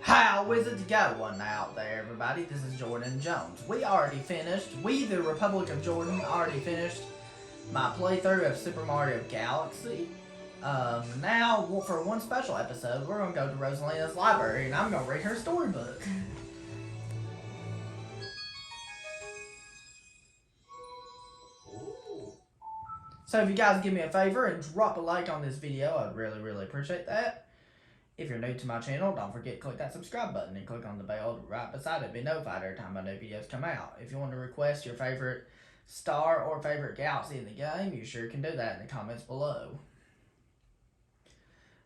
How is it going out there, everybody? This is Jordan Jones. We, the Republic of Jordan, already finished my playthrough of Super Mario Galaxy. Now, for one special episode, we're going to go to Rosalina's library and I'm going to read her storybook. So if you guys give me a favor and drop a like on this video, I'd really appreciate that. If you're new to my channel, don't forget to click that subscribe button and click on the bell right beside it to be notified every time my new videos come out. If you want to request your favorite star or favorite galaxy in the game, you sure can do that in the comments below.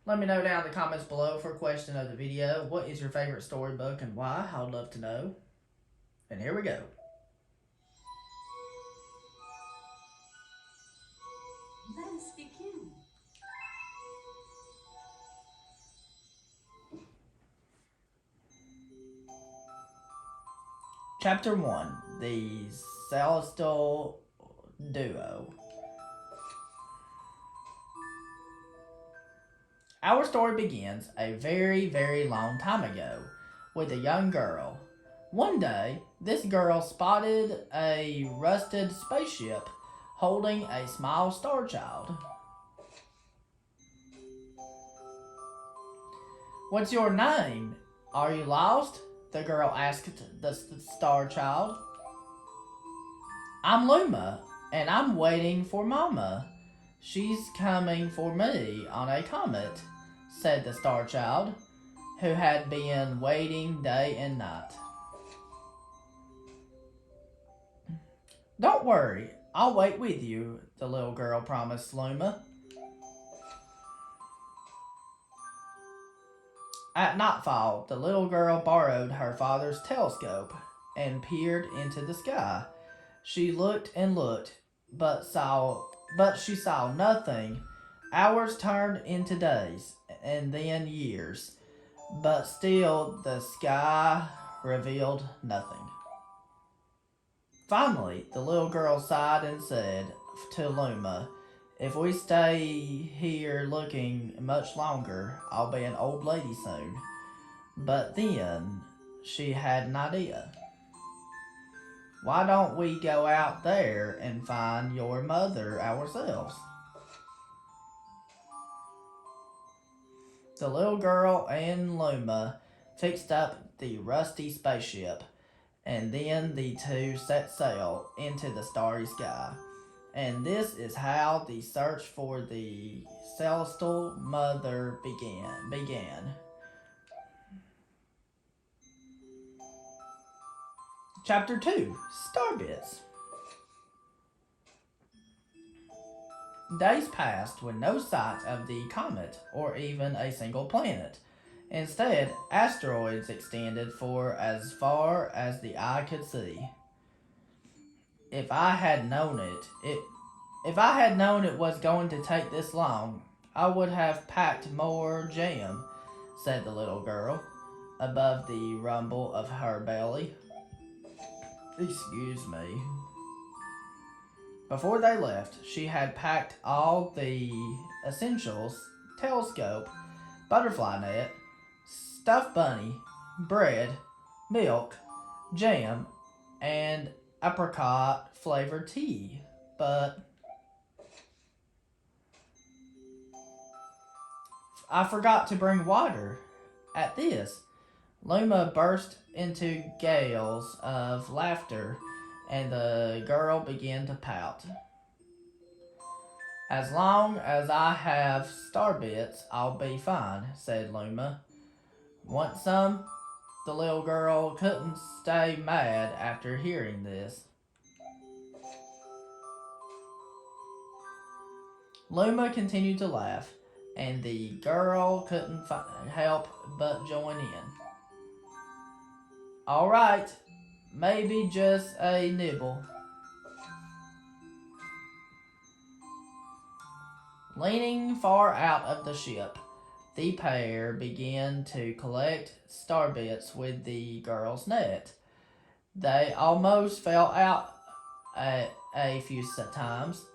Let me know down in the comments below for a question of the video. What is your favorite storybook and why? I would love to know. And here we go. Let us begin. Chapter 1, The Celestial Duo. Our story begins a very long time ago with a young girl. One day, this girl spotted a rusted spaceship holding a small star child. "What's your name? Are you lost?" the girl asked the star child. "I'm Luma, and I'm waiting for Mama. She's coming for me on a comet," said the star child, who had been waiting day and night. "Don't worry, I'll wait with you," the little girl promised Luma. At nightfall, the little girl borrowed her father's telescope and peered into the sky. She looked and looked, but she saw nothing. Hours turned into days, and then years, but still the sky revealed nothing. Finally, the little girl sighed and said to Luma, "If we stay here looking much longer, I'll be an old lady soon." But then she had an idea. "Why don't we go out there and find your mother ourselves?" The little girl and Luma fixed up the rusty spaceship, and then the two set sail into the starry sky. And this is how the search for the celestial mother began. Chapter 2, Starbits. Days passed with no sight of the comet or even a single planet. Instead, asteroids extended for as far as the eye could see. If I had known it was going to take this long, I would have packed more jam," said the little girl, above the rumble of her belly. Excuse me. Before they left, she had packed all the essentials: telescope, butterfly net, stuffed bunny, bread, milk, jam, and apricot flavored tea. But I forgot to bring water. At this, Luma burst into gales of laughter, and the girl began to pout. "As long as I have starbits, I'll be fine," said Luma. "Want some?" The little girl couldn't stay mad after hearing this. Luma continued to laugh, and the girl couldn't help but join in. "All right, maybe just a nibble." Leaning far out of the ship, the pair began to collect starbits with the girl's net. They almost fell out a few times,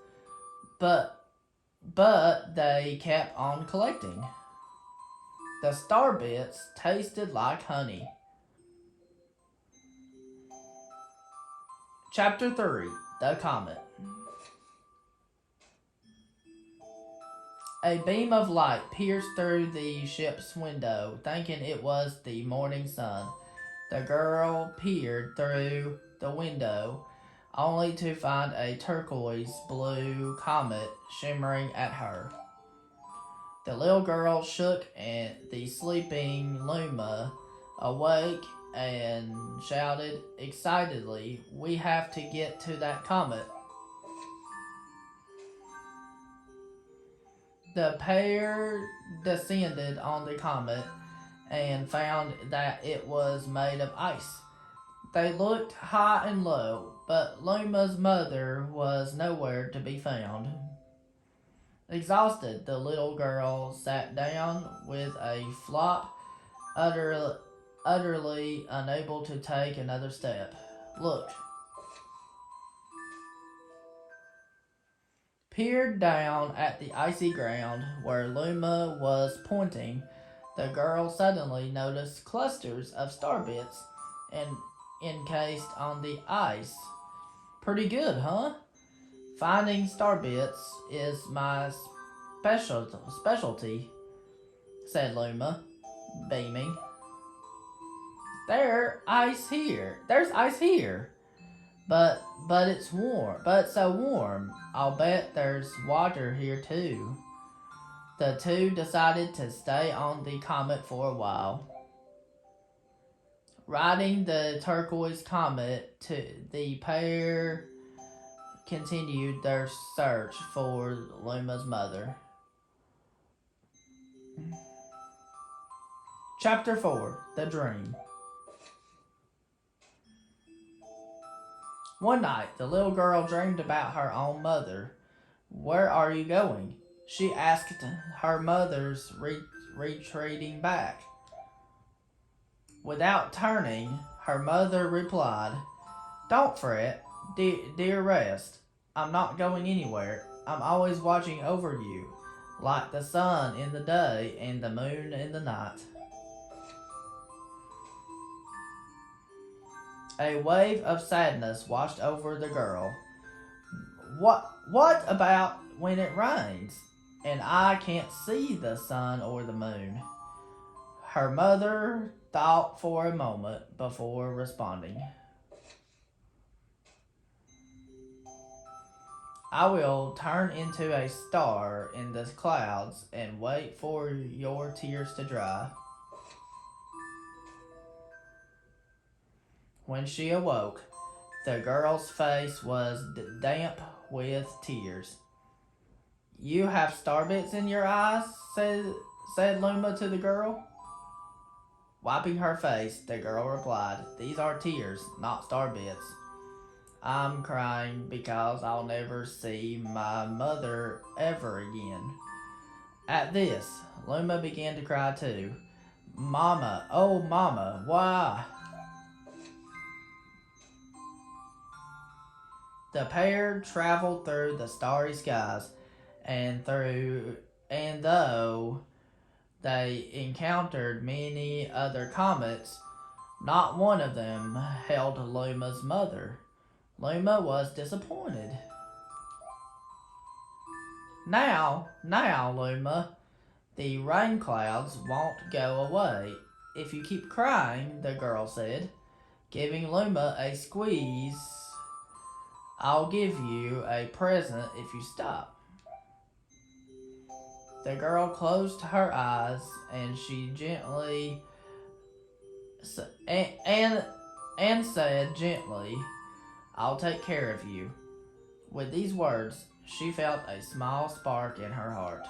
but they kept on collecting. The star bits tasted like honey. Chapter 3. The Comet. A beam of light pierced through the ship's window, thinking it was the morning sun. The girl peered through the window, only to find a turquoise blue comet shimmering at her. The little girl shook and the sleeping Luma awake and shouted excitedly, "We have to get to that comet." The pair descended on the comet and found that it was made of ice. They looked high and low, but Luma's mother was nowhere to be found. Exhausted, the little girl sat down with a flop, utterly unable to take another step. Looked, peered down at the icy ground where Luma was pointing. The girl suddenly noticed clusters of star bits and encased on the ice. Pretty good, huh? Finding star bits is my specialty, said Luma, beaming. There's ice here. But it's warm. But it's so warm. I'll bet there's water here too. The two decided to stay on the comet for a while. Riding the turquoise comet, the pair continued their search for Luma's mother. Chapter 4. The Dream. One night, the little girl dreamed about her own mother. "Where are you going?" she asked her mother's retreating back. Without turning, her mother replied, "Don't fret, dear rest. I'm not going anywhere. I'm always watching over you, like the sun in the day and the moon in the night." A wave of sadness washed over the girl. What about when it rains and I can't see the sun or the moon?" Her mother thought for a moment before responding. "I will turn into a star in the clouds and wait for your tears to dry." When she awoke, the girl's face was damp with tears. "You have starbits in your eyes?" said Luma to the girl. Wiping her face, the girl replied, "These are tears, not starbits. I'm crying because I'll never see my mother ever again." At this, Luma began to cry too. "Mama, oh mama, why?" The pair traveled through the starry skies, and though they encountered many other comets, not one of them held Luma's mother. Luma was disappointed. Now, Luma, the rain clouds won't go away if you keep crying," the girl said, giving Luma a squeeze. "I'll give you a present if you stop." The girl closed her eyes and she gently and said gently, "I'll take care of you." With these words, she felt a small spark in her heart.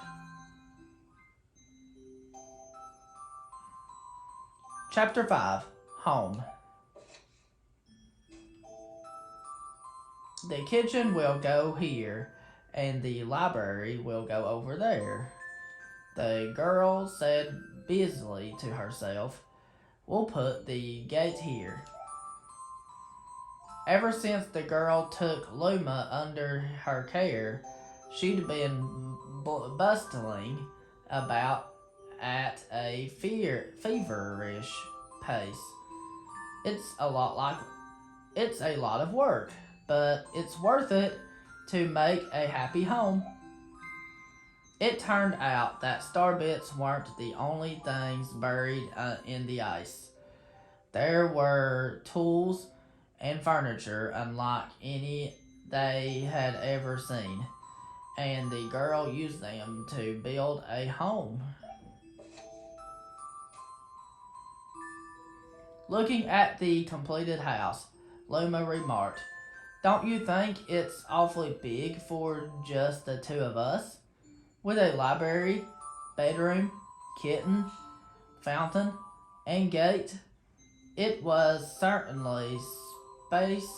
Chapter 5. Home. The kitchen will go here, and the library will go over there, the girl said busily to herself. "We'll put the gate here." Ever since the girl took Luma under her care, she'd been bustling about at a feverish pace. It's a lot like it's a lot of work, but it's worth it to make a happy home. It turned out that star bits weren't the only things buried in the ice. There were tools and furniture unlike any they had ever seen, and the girl used them to build a home. Looking at the completed house, Luma remarked, "Don't you think it's awfully big for just the two of us? With a library, bedroom, kitten, fountain, and gate, it was certainly space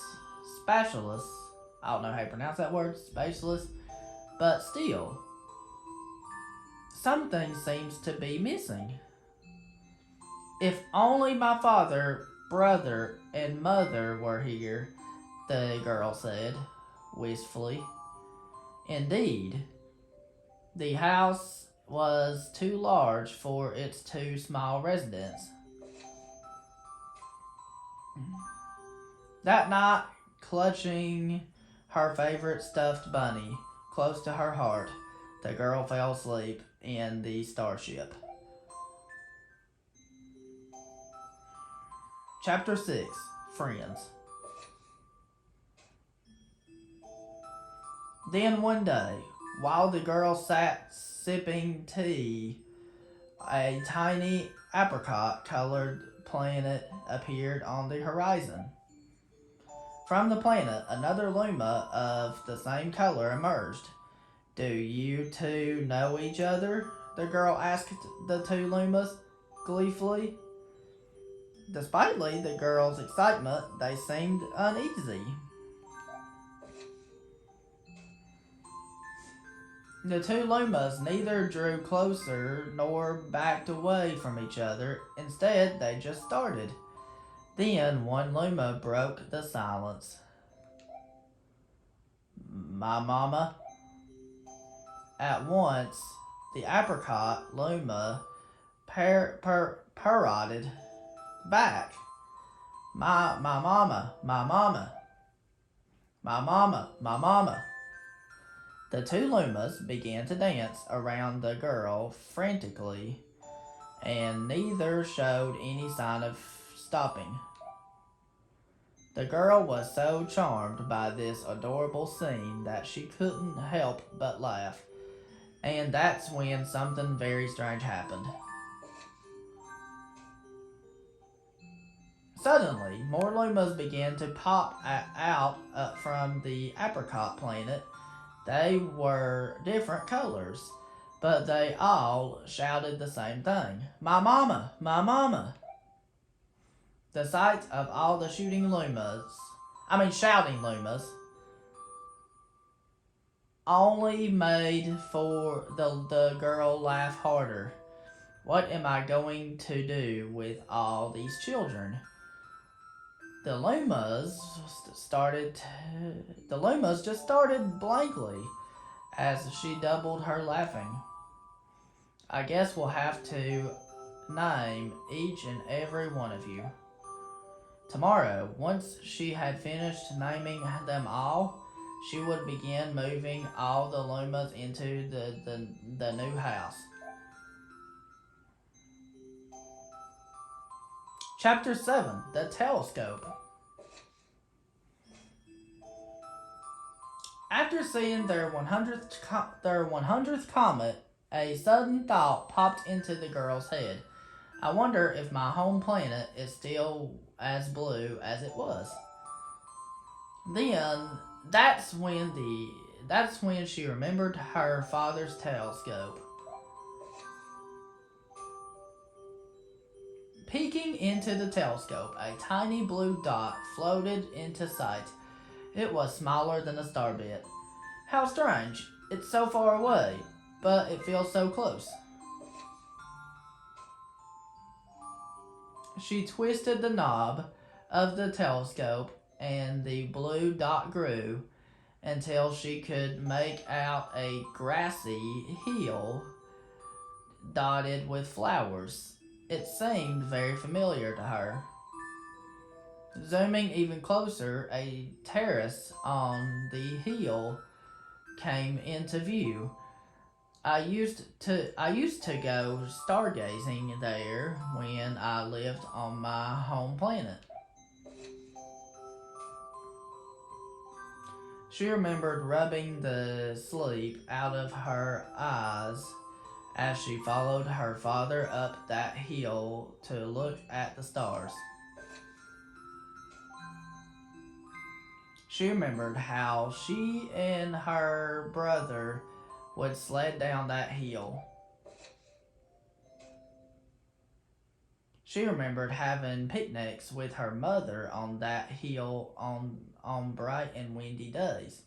specialist. I don't know how you pronounce that word, specialist, but still, something seems to be missing. If only my father, brother, and mother were here," the girl said, wistfully. Indeed, the house was too large for its two small residents. That night, clutching her favorite stuffed bunny close to her heart, the girl fell asleep in the starship. Chapter 6, Friends. Then one day, while the girl sat sipping tea, a tiny apricot colored planet appeared on the horizon. From the planet, another Luma of the same color emerged. "Do you two know each other?" the girl asked the two Lumas gleefully. Despite the girl's excitement, they seemed uneasy. The two Lumas neither drew closer nor backed away from each other. Instead, they just started. Then one Luma broke the silence. "My mama." At once, the apricot Luma parroted back. My mama, my mama, my mama, my mama." The two Lumas began to dance around the girl frantically, and neither showed any sign of stopping. The girl was so charmed by this adorable scene that she couldn't help but laugh, and that's when something very strange happened. Suddenly, more Lumas began to pop out from the apricot planet. They were different colors, but they all shouted the same thing: "My mama! My mama!" The sight of all the shouting Lumas, only made for the girl laugh harder. "What am I going to do with all these children?" The Lumas just started blankly as she doubled her laughing. "I guess we'll have to name each and every one of you." Tomorrow, once she had finished naming them all, she would begin moving all the Lumas into the new house. Chapter 7, The Telescope. After seeing their 100th comet, a sudden thought popped into the girl's head. "I wonder if my home planet is still as blue as it was." Then that's when she remembered her father's telescope. Peeking into the telescope, a tiny blue dot floated into sight. It was smaller than a star bit. "How strange! It's so far away, but it feels so close." She twisted the knob of the telescope, and the blue dot grew until she could make out a grassy hill dotted with flowers. It seemed very familiar to her. Zooming even closer, a terrace on the hill came into view. I used to go stargazing there when I lived on my home planet. She remembered rubbing the sleep out of her eyes as she followed her father up that hill to look at the stars. She remembered how she and her brother would sled down that hill. She remembered having picnics with her mother on that hill on bright and windy days.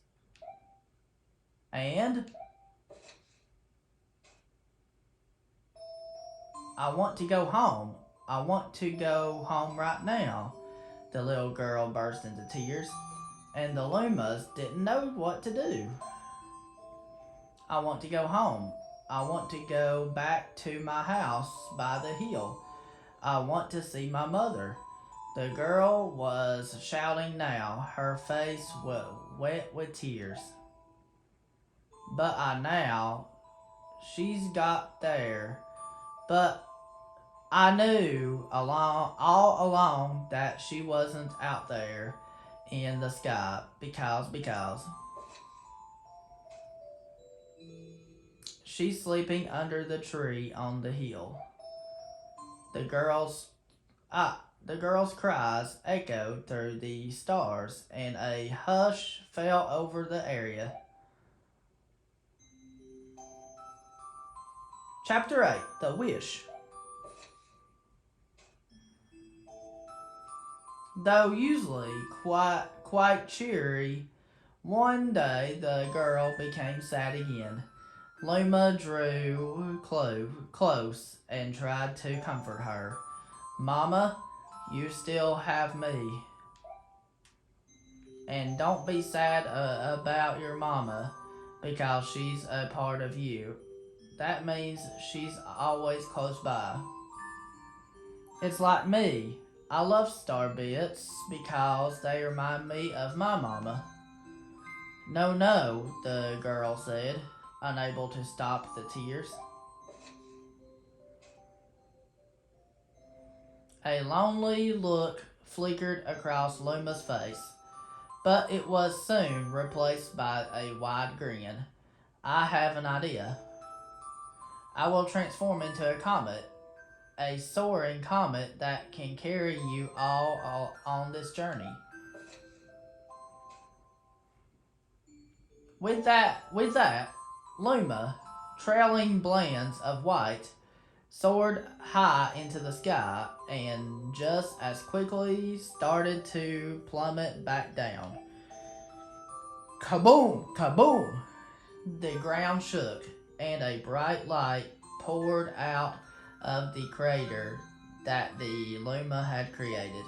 And I want to go home. I want to go home right now. The little girl burst into tears, and the Lumas didn't know what to do. I want to go home. I want to go back to my house by the hill. I want to see my mother. The girl was shouting now, her face wet with tears. But I now, she's got there. But I knew all along that she wasn't out there in the sky because she's sleeping under the tree on the hill. The girls the girl's cries echoed through the stars, and a hush fell over the area. Chapter 8: The Wish. Though usually quite cheery, one day the girl became sad again. Luma drew close and tried to comfort her. Mama, you still have me. And don't be sad about your mama because she's a part of you. That means she's always close by. It's like me. I love star bits because they remind me of my mama. No, no, the girl said, unable to stop the tears. A lonely look flickered across Luma's face, but it was soon replaced by a wide grin. I have an idea. I will transform into a comet, a soaring comet that can carry you all on this journey. With that, Luma, trailing bands of white, soared high into the sky and just as quickly started to plummet back down. Kaboom! Kaboom! The ground shook, and a bright light poured out of the crater that the Luma had created.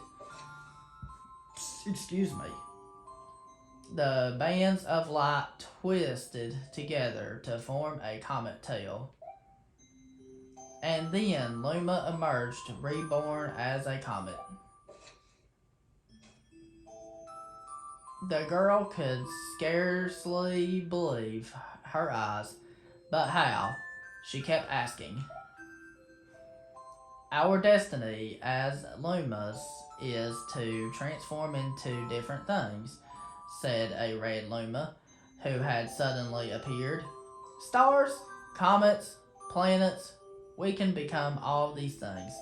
Excuse me. The bands of light twisted together to form a comet tail. And then Luma emerged, reborn as a comet. The girl could scarcely believe her eyes. But how? She kept asking. Our destiny as Lumas is to transform into different things, said a red Luma who had suddenly appeared. Stars, comets, planets, we can become all these things.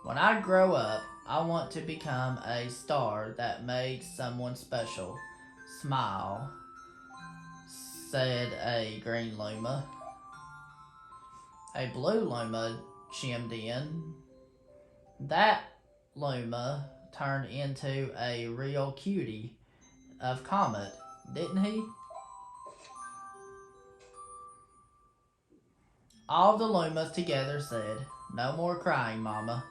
When I grow up, I want to become a star that made someone special smile, said a green Luma. A blue Luma chimed in. That Luma turned into a real cutie of Comet, didn't he? All the Lumas together said, "No more crying, Mama."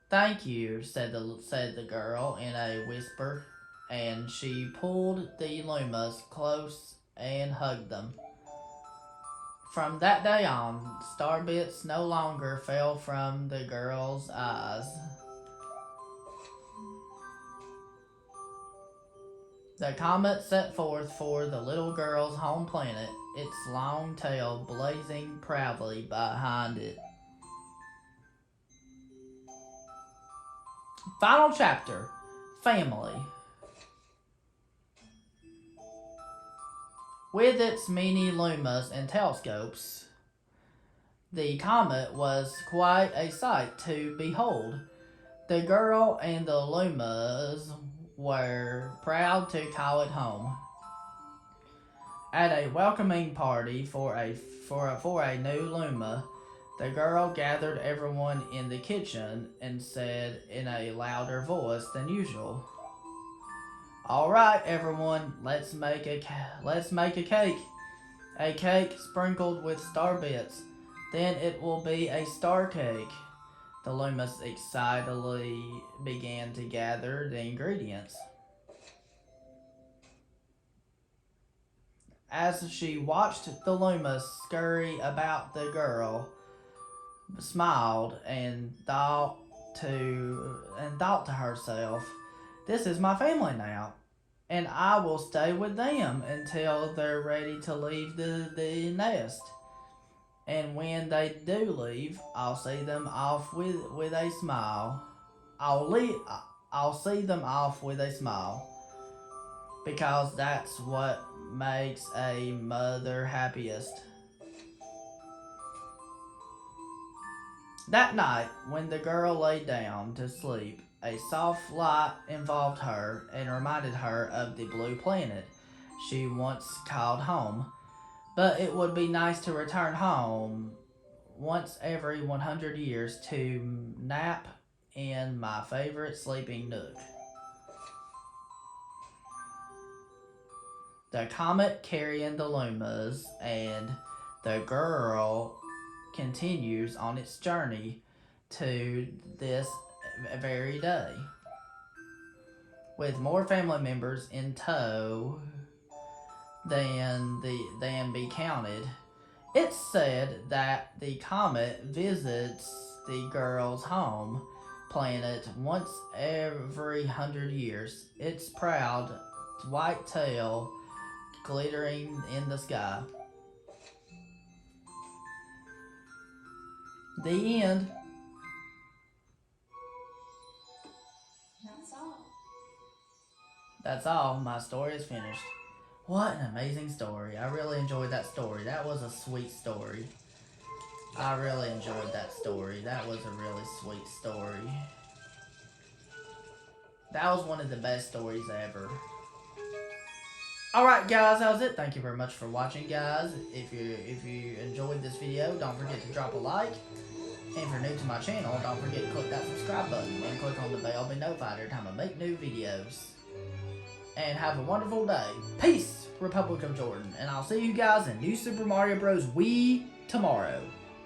"Thank you," said the girl in a whisper, and she pulled the Lumas close and hugged them. From that day on, star bits no longer fell from the girl's eyes. The comet set forth for the little girl's home planet, its long tail blazing proudly behind it. Final chapter, Family. With its many lumas and telescopes, the comet was quite a sight to behold. The girl and the lumas were proud to call it home. At a welcoming party for a new luma, the girl gathered everyone in the kitchen and said in a louder voice than usual, "All right, everyone, let's make a cake. A cake sprinkled with star bits. Then it will be a star cake." The Lumas excitedly began to gather the ingredients. As she watched the Lumas scurry about, the girl smiled and thought to herself, "This is my family now, and I will stay with them until they're ready to leave the nest. And when they do leave, I'll see them off with a smile. I'll see them off with a smile, because that's what makes a mother happiest." That night, when the girl lay down to sleep, a soft light involved her and reminded her of the blue planet she once called home. But it would be nice to return home once every 100 years to nap in my favorite sleeping nook. The comet carrying the lumas and the girl continues on its journey to this very day, with more family members in tow than be counted. It's said that the comet visits the girl's home planet once every 100 years, its proud white tail glittering in the sky. The end. That's all. That's all. My story is finished. What an amazing story. I really enjoyed that story. That was a sweet story. I really enjoyed that story. That was a really sweet story. That was one of the best stories ever. Alright guys, that was it. Thank you very much for watching, guys. If you enjoyed this video, don't forget to drop a like. And if you're new to my channel, don't forget to click that subscribe button and click on the bell to be notified every time I make new videos. And have a wonderful day. Peace, Republic of Jordan. And I'll see you guys in New Super Mario Bros. Wii tomorrow.